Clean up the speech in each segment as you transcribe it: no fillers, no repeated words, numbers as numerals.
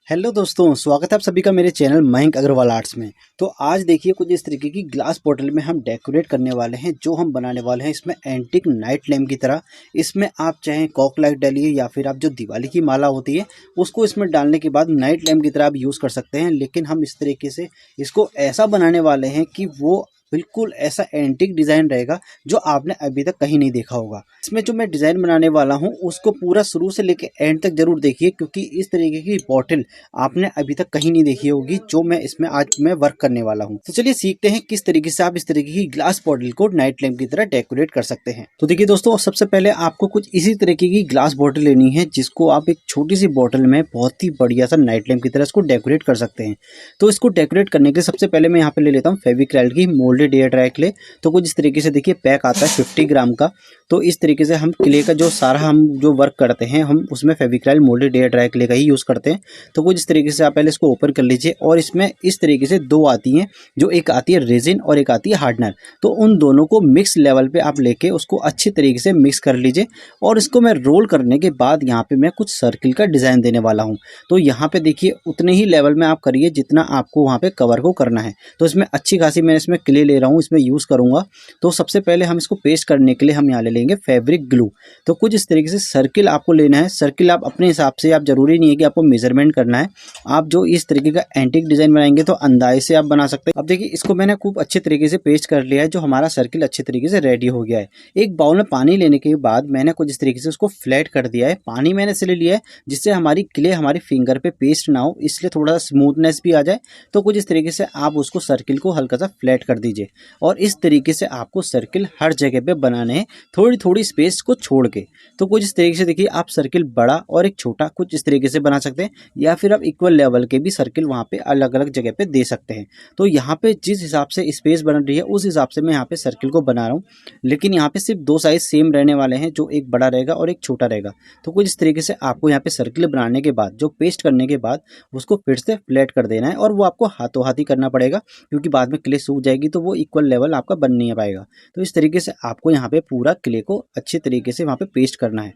Hello दोस्तों, स्वागत है आप सभी का मेरे चैनल मयंक अग्रवाल आर्ट्स में। तो आज देखिए कुछ इस तरीके की ग्लास बॉटल में हम डेकोरेट करने वाले हैं। जो हम बनाने वाले हैं इसमें एंटीक नाइट लैम्प की तरह। इसमें आप चाहें कॉक लाइट डालिए या फिर आप जो दिवाली की माला होती है उसको इसमें डालने के बाद नाइट लैम्प की तरह आप यूज़ कर सकते हैं। लेकिन हम इस तरीके से इसको ऐसा बनाने वाले हैं कि वो बिल्कुल ऐसा एंटीक डिज़ाइन रहेगा जो आपने अभी तक कहीं नहीं देखा होगा। इसमें जो मैं डिज़ाइन बनाने वाला हूँ उसको पूरा शुरू से लेकर एंड तक जरूर देखिए, क्योंकि इस तरीके की बॉटल आपने अभी तक कहीं नहीं देखी होगी जो मैं इसमें आज मैं वर्क करने वाला हूँ। तो चलिए सीखते हैं किस तरीके से आप इस तरीके की ग्लास बॉटल को नाइट लैम्प की तरह डेकोरेट कर सकते हैं। तो देखिए दोस्तों, सबसे पहले आपको कुछ इसी तरीके की ग्लास बॉटल लेनी है जिसको आप एक छोटी सी बॉटल में बहुत ही बढ़िया सा नाइट लैम्प की तरह इसको डेकोरेट कर सकते हैं। तो इसको डेकोरेट करने के लिए सबसे पहले मैं यहाँ पे ले लेता हूँ फेविक्रैल की मोल्डेड एयर ड्राई क्ले। तो कुछ इस तरीके से देखिए पैक आता है 50 ग्राम का। तो इस तरीके से हम क्ले का जो सारा हम जो वर्क करते हैं हम उसमें फेविक्रैल मोल्डेड एयर ड्राई क्ले का ही यूज़ करते हैं। तो कुछ इस तरीके से आप पहले इसको ओपन कर लीजिए और इसमें इस तरीके से दो आती हैं, जो एक आती है रेजिन और एक आती है हार्डनर। तो उन दोनों को मिक्स लेवल पे आप लेके उसको अच्छी तरीके से मिक्स कर लीजिए और इसको मैं रोल करने के बाद यहाँ पे मैं कुछ सर्किल का डिज़ाइन देने वाला हूँ। तो यहाँ पे देखिए उतने ही लेवल में आप करिए जितना आपको वहाँ पे कवर को करना है। तो इसमें अच्छी खासी मैं इसमें क्ले ले रहा हूँ, इसमें यूज़ करूँगा। तो सबसे पहले हम इसको पेस्ट करने के लिए हम यहाँ ले लेंगे फैब्रिक ग्लू। तो कुछ इस तरीके से सर्किल आपको लेना है। सर्किल आप अपने हिसाब से, आप जरूरी नहीं है कि आपको मेजरमेंट करना है। आप जो इस तरीके का एंटीक डिजाइन बनाएंगे तो अंदाजे से आप बना सकते हैं। अब देखिए इसको मैंने खूब अच्छे तरीके से पेस्ट कर लिया है, जो हमारा सर्किल अच्छे तरीके से रेडी हो गया है। एक बाउल में पानी लेने के बाद मैंने कुछ इस तरीके से उसको फ्लैट कर दिया है। पानी मैंने इसलिए लिया है जिससे हमारी क्ले हमारी फिंगर पे पेस्ट ना हो, इसलिए थोड़ा सा स्मूथनेस भी आ जाए। तो कुछ इस तरीके से आप उसको सर्किल को हल्का सा फ्लैट कर दीजिए और इस तरीके से आपको सर्किल हर जगह पे बनाने हैं, थोड़ी थोड़ी स्पेस को छोड़ के। तो कुछ इस तरीके से देखिए आप सर्किल बड़ा और एक छोटा कुछ इस तरीके से बना सकते हैं, या फिर आप इक्वल लेवल के भी सर्किल वहाँ पे अलग अलग जगह पे दे सकते हैं। तो यहाँ पे जिस हिसाब से स्पेस बन रही है उस हिसाब से मैं यहाँ पे सर्किल को बना रहा हूँ। लेकिन यहाँ पे सिर्फ दो साइज सेम रहने वाले हैं, जो एक बड़ा रहेगा और एक छोटा रहेगा। तो कुछ इस तरीके से आपको यहाँ पे सर्किल बनाने के बाद, जो पेस्ट करने के बाद उसको फिर से फ्लैट कर देना है और वो आपको हाथों हाथ ही करना पड़ेगा, क्योंकि बाद में क्ले सूख जाएगी तो वो इक्वल लेवल आपका बन नहीं पाएगा। तो इस तरीके से आपको यहाँ पे पूरा क्ले को अच्छे तरीके से वहाँ पे पेस्ट करना है।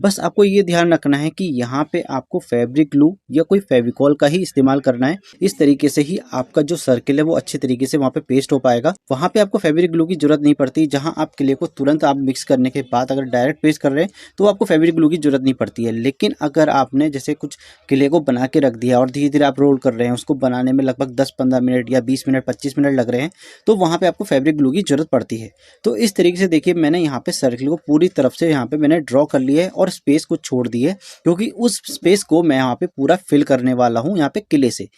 बस आपको ये ध्यान रखना है कि यहाँ पे आपको फैब्रिक ग्लू या कोई फेविकॉल का ही इस्तेमाल करना है। इस तरीके से ही आपका जो सर्किल है वो अच्छे तरीके से वहाँ पे पेस्ट हो पाएगा। वहाँ पे आपको फैब्रिक ग्लू की जरूरत नहीं पड़ती। जहाँ आप क्ले को तुरंत आप मिक्स करने के बाद अगर डायरेक्ट पेस्ट कर रहे हैं तो आपको फैब्रिक ग्लू की जरूरत नहीं पड़ती है। लेकिन अगर आपने जैसे कुछ क्ले को बना के रख दिया और धीरे धीरे आप रोल कर रहे हैं, उसको बनाने में लगभग 10-15 मिनट या 20 मिनट 25 मिनट लग रहे हैं, तो वहाँ पे आपको फैब्रिक ग्लू की जरूरत पड़ती है। तो इस तरीके से देखिए मैंने यहाँ पे सर्किल को पूरी तरफ से यहाँ पे मैंने ड्रॉ कर लिया है और स्पेस को छोड़ दी है, क्योंकि उस स्पेस को मैं यहाँ पे पूरा फिल करने वाला हूँ यहाँ पे क्ले से।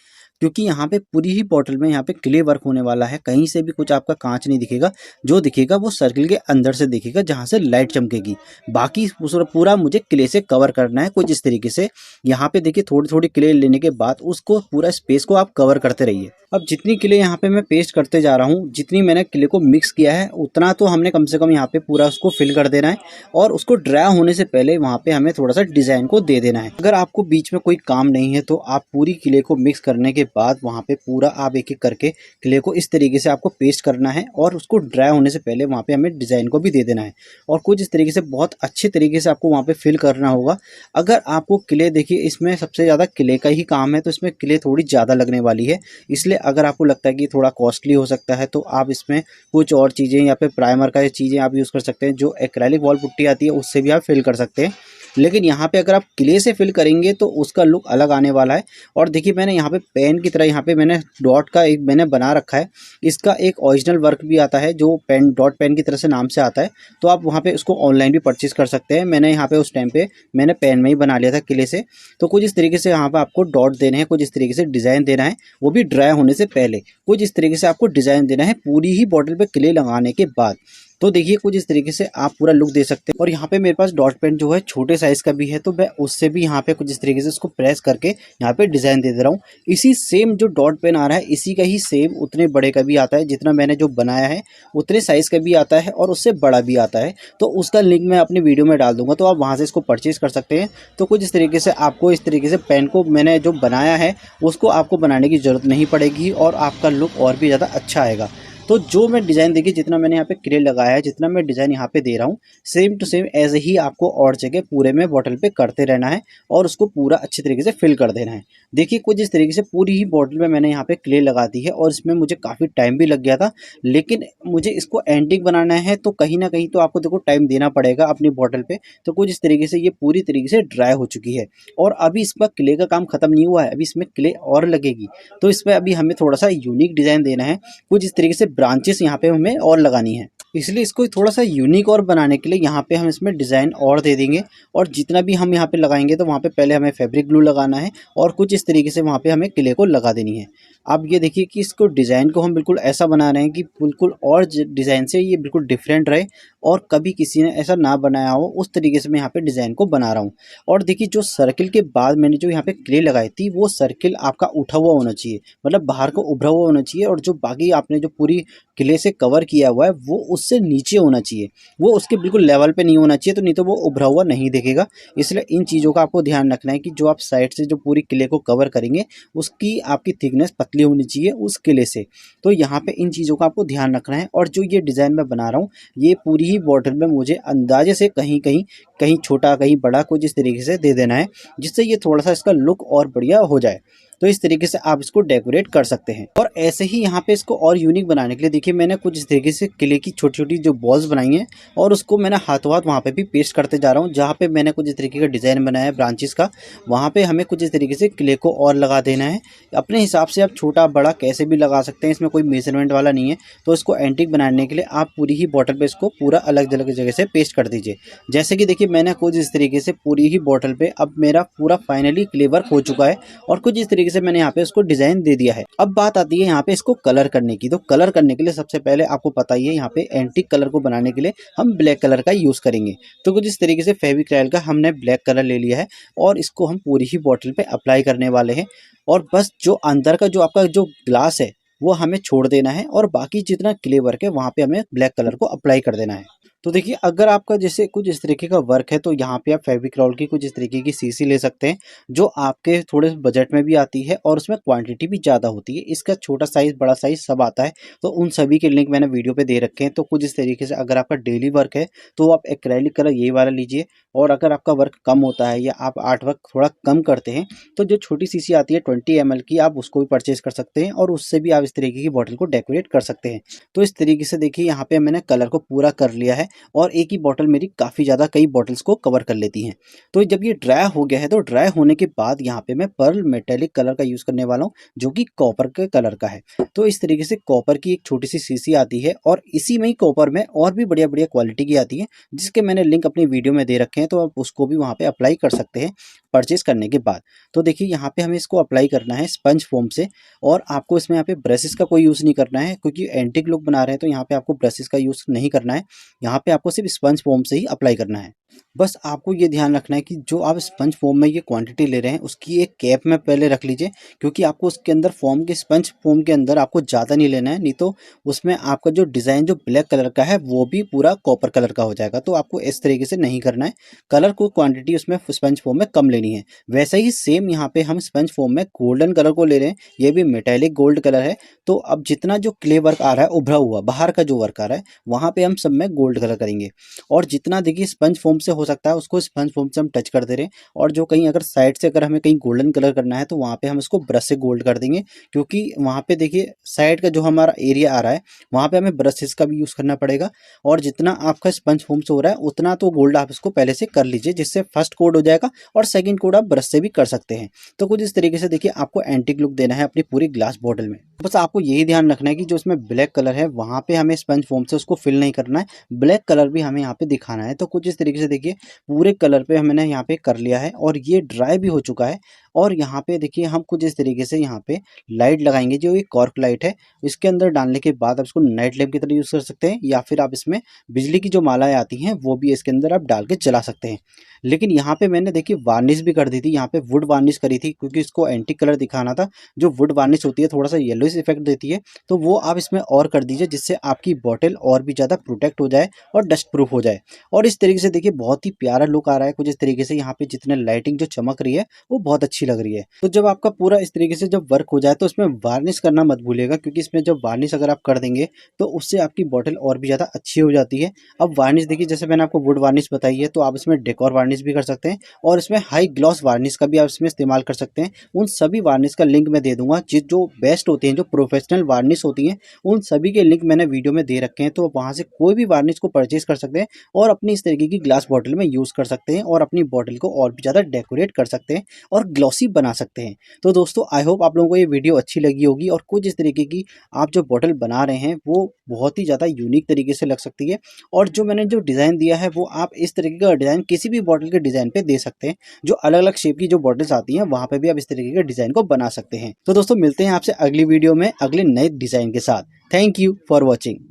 क्योंकि यहाँ पे पूरी ही बॉटल में यहाँ पे क्ले वर्क होने वाला है। कहीं से भी कुछ आपका कांच नहीं दिखेगा, जो दिखेगा वो सर्किल के अंदर से दिखेगा जहाँ से लाइट चमकेगी। बाकी पूरा मुझे क्ले से कवर करना है कुछ इस तरीके से। यहाँ पे देखिए थोड़ी थोड़ी क्ले लेने के बाद उसको पूरा स्पेस को आप कवर करते रहिए। अब जितनी क्ले यहाँ पे मैं पेस्ट करते जा रहा हूँ, जितनी मैंने क्ले को मिक्स किया है उतना तो हमने कम से कम यहाँ पे पूरा उसको फिल कर देना है और उसको ड्राई होने से पहले वहाँ पे हमें थोड़ा सा डिजाइन को दे देना है। अगर आपको बीच में कोई काम नहीं है तो आप पूरी क्ले को मिक्स करने के बाद वहाँ पे पूरा आप एक एक करके क्ले को इस तरीके से आपको पेस्ट करना है और उसको ड्राई होने से पहले वहाँ पे हमें डिजाइन को भी दे देना है और कुछ इस तरीके से बहुत अच्छे तरीके से आपको वहाँ पे फिल करना होगा। अगर आपको क्ले देखिए इसमें सबसे ज़्यादा क्ले का ही काम है, तो इसमें क्ले थोड़ी ज़्यादा लगने वाली है। इसलिए अगर आपको लगता है कि थोड़ा कॉस्टली हो सकता है तो आप इसमें कुछ और चीज़ें या फिर प्राइमर का चीज़ें आप यूज़ कर सकते हैं। जो एक्रेलिक वॉल पुट्टी आती है उससे भी आप फिल कर सकते हैं। लेकिन यहाँ पे अगर आप क्ले से फिल करेंगे तो उसका लुक अलग आने वाला है। और देखिए मैंने यहाँ पे पेन की तरह यहाँ पे मैंने डॉट का एक मैंने बना रखा है। इसका एक ओरिजिनल वर्क भी आता है जो पेन डॉट पेन की तरह से नाम से आता है, तो आप वहाँ पे उसको ऑनलाइन भी परचेज कर सकते हैं। मैंने यहाँ पे उस टाइम पे मैंने पेन में ही बना लिया था क्ले से। तो कुछ इस तरीके से यहाँ पे आपको डॉट देने हैं, कुछ इस तरीके से डिज़ाइन देना है, वो भी ड्राई होने से पहले कुछ इस तरीके से आपको डिज़ाइन देना है पूरी ही बॉटल पे क्ले लगाने के बाद। तो देखिए कुछ इस तरीके से आप पूरा लुक दे सकते हैं। और यहाँ पे मेरे पास डॉट पेन जो है छोटे साइज का भी है, तो मैं उससे भी यहाँ पे कुछ इस तरीके से इसको प्रेस करके यहाँ पे डिज़ाइन दे दे रहा हूँ। इसी सेम जो डॉट पेन आ रहा है इसी का ही सेम उतने बड़े का भी आता है, जितना मैंने जो बनाया है उतने साइज़ का भी आता है और उससे बड़ा भी आता है। तो उसका लिंक मैं अपनी वीडियो में डाल दूंगा, तो आप वहाँ से इसको परचेज़ कर सकते हैं। तो कुछ इस तरीके से आपको इस तरीके से पेन को मैंने जो बनाया है उसको आपको बनाने की ज़रूरत नहीं पड़ेगी और आपका लुक और भी ज़्यादा अच्छा आएगा। तो जो मैं डिज़ाइन देखिए जितना मैंने यहाँ पे क्ले लगाया है, जितना मैं डिज़ाइन यहाँ पे दे रहा हूँ, सेम टू सेम ऐसे ही आपको और जगह पूरे में बॉटल पे करते रहना है और उसको पूरा अच्छी तरीके से फिल कर देना है। देखिए कुछ इस तरीके से पूरी ही बॉटल में मैंने यहाँ पे क्ले लगा दी है और इसमें मुझे काफ़ी टाइम भी लग गया था, लेकिन मुझे इसको एंटिक बनाना है तो कहीं ना कहीं तो आपको देखो टाइम देना पड़ेगा अपनी बॉटल पे। तो कुछ इस तरीके से ये पूरी तरीके से ड्राई हो चुकी है और अभी इस पर क्ले का काम खत्म नहीं हुआ है, अभी इसमें क्ले और लगेगी। तो इस पर अभी हमें थोड़ा सा यूनिक डिज़ाइन देना है, कुछ इस तरीके से ब्रांचेस यहाँ पे हमें और लगानी है। इसलिए इसको थोड़ा सा यूनिक और बनाने के लिए यहाँ पे हम इसमें डिज़ाइन और दे देंगे और जितना भी हम यहाँ पे लगाएंगे तो वहाँ पे पहले हमें फैब्रिक ग्लू लगाना है और कुछ इस तरीके से वहाँ पे हमें क्ले को लगा देनी है। अब ये देखिए कि इसको डिज़ाइन को हम बिल्कुल ऐसा बना रहे हैं कि बिल्कुल और डिज़ाइन से ये बिल्कुल डिफरेंट रहे और कभी किसी ने ऐसा ना बनाया हो, उस तरीके से मैं यहाँ पे डिज़ाइन को बना रहा हूँ। और देखिए जो सर्किल के बाद मैंने जो यहाँ पे क्ले लगाई थी वो सर्किल आपका उठा हुआ होना चाहिए, मतलब बाहर को उभरा हुआ होना चाहिए और जो बाकी आपने जो पूरी क्ले से कवर किया हुआ है वो उससे नीचे होना चाहिए, वो उसके बिल्कुल लेवल पे नहीं होना चाहिए, तो नहीं तो वो उभरा हुआ नहीं दिखेगा। इसलिए इन चीज़ों का आपको ध्यान रखना है कि जो आप साइड से जो पूरी क्ले को कवर करेंगे उसकी आपकी थिकनेस पतली होनी चाहिए उस क्ले से। तो यहाँ पे इन चीज़ों का आपको ध्यान रखना है। और जो ये डिज़ाइन मैं बना रहा हूँ ये पूरी ही बॉटल में मुझे अंदाजे से कहीं कहीं कहीं छोटा कहीं बड़ा कुछ इस तरीके से दे देना है, जिससे ये थोड़ा सा इसका लुक और बढ़िया हो जाए। तो इस तरीके से आप इसको डेकोरेट कर सकते हैं। और ऐसे ही यहाँ पे इसको और यूनिक बनाने के लिए देखिए मैंने कुछ इस तरीके से क्ले की छोटी छोटी जो बॉल्स बनाई हैं और उसको मैंने हाथों हाथ वहाँ पे भी पेस्ट करते जा रहा हूँ। जहाँ पे मैंने कुछ इस तरीके का डिज़ाइन बनाया है ब्रांचेस का, वहाँ पे हमें कुछ इस तरीके से क्ले को और लगा देना है। अपने हिसाब से आप छोटा बड़ा कैसे भी लगा सकते हैं, इसमें कोई मेजरमेंट वाला नहीं है। तो इसको एंटीक बनाने के लिए आप पूरी ही बॉटल पे इसको पूरा अलग अलग जगह से पेस्ट कर दीजिए। जैसे कि देखिए मैंने कुछ इस तरीके से पूरी ही बॉटल पे अब मेरा पूरा फाइनली क्ले वर्क हो चुका है और कुछ इस तरीके से मैंने यहाँ पे इसको डिज़ाइन दे दिया है। अब बात आती है यहाँ पे इसको कलर करने की। तो कलर करने के लिए सबसे पहले आपको पता ही है यहाँ पे एंटीक कलर को बनाने के लिए हम ब्लैक कलर का यूज़ करेंगे। तो कुछ इस तरीके से फेविक्रिल का हमने ब्लैक कलर ले लिया है और इसको हम पूरी ही बॉटल पे अप्लाई करने वाले हैं। और बस जो अंदर का जो आपका जो ग्लास है वो हमें छोड़ देना है और बाकी जितना क्ले वर्क है वहाँ पे हमें ब्लैक कलर को अप्लाई कर देना है। तो देखिए अगर आपका जैसे कुछ इस तरीके का वर्क है तो यहाँ पे आप फेविक्रॉल की कुछ इस तरीके की शीशी ले सकते हैं जो आपके थोड़े बजट में भी आती है और उसमें क्वांटिटी भी ज़्यादा होती है। इसका छोटा साइज़ बड़ा साइज़ सब आता है, तो उन सभी के लिंक मैंने वीडियो पे दे रखे हैं। तो कुछ इस तरीके से अगर आपका डेली वर्क है तो आप एक्रेलिक कलर ये वाला लीजिए, और अगर आपका वर्क कम होता है या आप आर्ट वर्क थोड़ा कम करते हैं तो जो छोटी शीशी आती है 20 ml की, आप उसको भी परचेज कर सकते हैं और उससे भी आप इस तरीके की बॉटल को डेकोरेट कर सकते हैं। तो इस तरीके से देखिए यहाँ पे मैंने कलर को पूरा कर लिया है और एक ही बॉटल मेरी काफ़ी ज़्यादा कई बॉटल्स को कवर कर लेती हैं। तो जब ये ड्राई हो गया है तो ड्राई होने के बाद यहाँ पे मैं पर्ल मेटेलिक कलर का यूज़ करने वाला हूँ जो कि कॉपर के कलर का है। तो इस तरीके से कॉपर की एक छोटी सी शीशी आती है और इसी में ही कॉपर में और भी बढ़िया बढ़िया क्वालिटी की आती है जिसके मैंने लिंक अपनी वीडियो में दे रखे हैं, तो आप उसको भी वहाँ पे अप्लाई कर सकते हैं परचेज करने के बाद। तो देखिए यहाँ पे हमें इसको अप्लाई करना है स्पंज फोम से और आपको इसमें यहाँ पे ब्रशेस का कोई यूज़ नहीं करना है क्योंकि एंटिक लुक बना रहे हैं, तो यहाँ पे आपको ब्रशेस का यूज़ नहीं करना है। यहाँ पे आपको सिर्फ स्पंज फोम से ही अप्लाई करना है। बस आपको ये ध्यान रखना है कि जो आप स्पंज फोम में ये क्वांटिटी ले रहे हैं उसकी एक कैप में पहले रख लीजिए, क्योंकि आपको उसके अंदर फॉर्म के स्पंज फोम के अंदर आपको ज़्यादा नहीं लेना है, नहीं तो उसमें आपका जो डिज़ाइन जो ब्लैक कलर का है वो भी पूरा कॉपर कलर का हो जाएगा। तो आपको इस तरीके से नहीं करना है, कलर को क्वांटिटी उसमें स्पंज फोम में कम लेनी है। वैसे ही सेम यहाँ पे हम स्पंज फोम में गोल्डन कलर को ले रहे हैं, ये भी मेटेलिक गोल्ड कलर है। तो अब जितना जो क्ले वर्क आ रहा है उभरा हुआ बाहर का जो वर्क आ रहा है वहाँ पे हम सब में गोल्ड कलर करेंगे, और जितना देखिए स्पंज फोम से हो सकता है उसको स्पंज फोम से हम टच कर दे रहे हैं। और जो कहीं अगर साइड से अगर हमें कहीं गोल्डन कलर करना है तो वहाँ पे हम इसको ब्रश से गोल्ड कर देंगे, क्योंकि वहाँ पे देखिए साइड का जो हमारा एरिया आ रहा है वहाँ पे हमें ब्रशेस का भी यूज़ करना पड़ेगा। और जितना आपका स्पंज फोम से हो रहा है उतना तो गोल्ड आप इसको पहले से कर लीजिए, जिससे फर्स्ट कोड हो जाएगा और सेकंड कोड आप ब्रश से भी कर सकते हैं। तो कुछ इस तरीके से देखिए आपको एंटीक लुक देना है अपनी पूरी ग्लास बॉटल में। बस आपको यही ध्यान रखना है कि जो इसमें ब्लैक कलर है वहाँ पे हमें स्पंज फोम से उसको फिल नहीं करना है, ब्लैक कलर भी हमें यहाँ पे दिखाना है। तो कुछ इस तरीके से देखिए पूरे कलर पे हमने यहाँ पे कर लिया है और ये ड्राई भी हो चुका है। और यहाँ पे देखिए हम कुछ इस तरीके से यहाँ पे लाइट लगाएंगे, जो ये कॉर्क लाइट है इसके अंदर डालने के बाद आप इसको नाइट लैम्प की तरह यूज़ कर सकते हैं, या फिर आप इसमें बिजली की जो मालाएं आती हैं वो भी इसके अंदर आप डाल के जला सकते हैं। लेकिन यहाँ पे मैंने देखिए वार्निश भी कर दी थी, यहाँ पे वुड वार्निश करी थी क्योंकि इसको एंटीक कलर दिखाना था। जो वुड वार्निश होती है थोड़ा सा येलोइश इफेक्ट देती है, तो वो आप इसमें और कर दीजिए जिससे आपकी बॉटल और भी ज़्यादा प्रोटेक्ट हो जाए और डस्ट प्रूफ हो जाए। और इस तरीके से देखिए बहुत ही प्यारा लुक आ रहा है। कुछ इस तरीके से यहाँ पे जितने लाइटिंग जो चमक रही है वो बहुत अच्छी अच्छी लग रही है। तो जब आपका पूरा इस तरीके से जब वर्क हो जाए तो इसमें वार्निश करना मत भूलिएगा, क्योंकि इसमें जब वार्निश अगर आप कर देंगे तो उससे आपकी बॉटल और भी ज़्यादा अच्छी हो जाती है। अब वार्निश देखिए, जैसे मैंने आपको वुड वार्निश बताई है, तो आप इसमें डेकोर वार्निश भी कर सकते हैं और इसमें हाई ग्लॉस वार्निश का भी आप इसमें इस्तेमाल कर सकते हैं। उन सभी वार्निश का लिंक मैं दे दूंगा, जो बेस्ट होती हैं, जो प्रोफेशनल वार्निश होती हैं, उन सभी के लिंक मैंने वीडियो में दे रखे हैं। तो वहाँ से कोई भी वार्निश को परचेज कर सकते हैं और अपनी इस तरीके की ग्लास बॉटल में यूज़ कर सकते हैं और अपनी बॉटल को और भी ज़्यादा डेकोरेट कर सकते हैं और ग्लॉसी बना सकते हैं। तो दोस्तों, आई होप आप लोगों को ये वीडियो अच्छी लगी होगी और कुछ इस तरीके की आप जो बॉटल बना रहे हैं वो बहुत ही ज़्यादा यूनिक तरीके से लग सकती है। और जो मैंने जो डिज़ाइन दिया है वो आप इस तरीके का डिज़ाइन किसी भी बॉटल के डिज़ाइन पे दे सकते हैं। जो अलग अलग शेप की जो बॉटल्स आती हैं वहाँ पे भी आप इस तरीके के डिज़ाइन को बना सकते हैं। तो दोस्तों, मिलते हैं आपसे अगली वीडियो में अगले नए डिज़ाइन के साथ। Thank you for watching.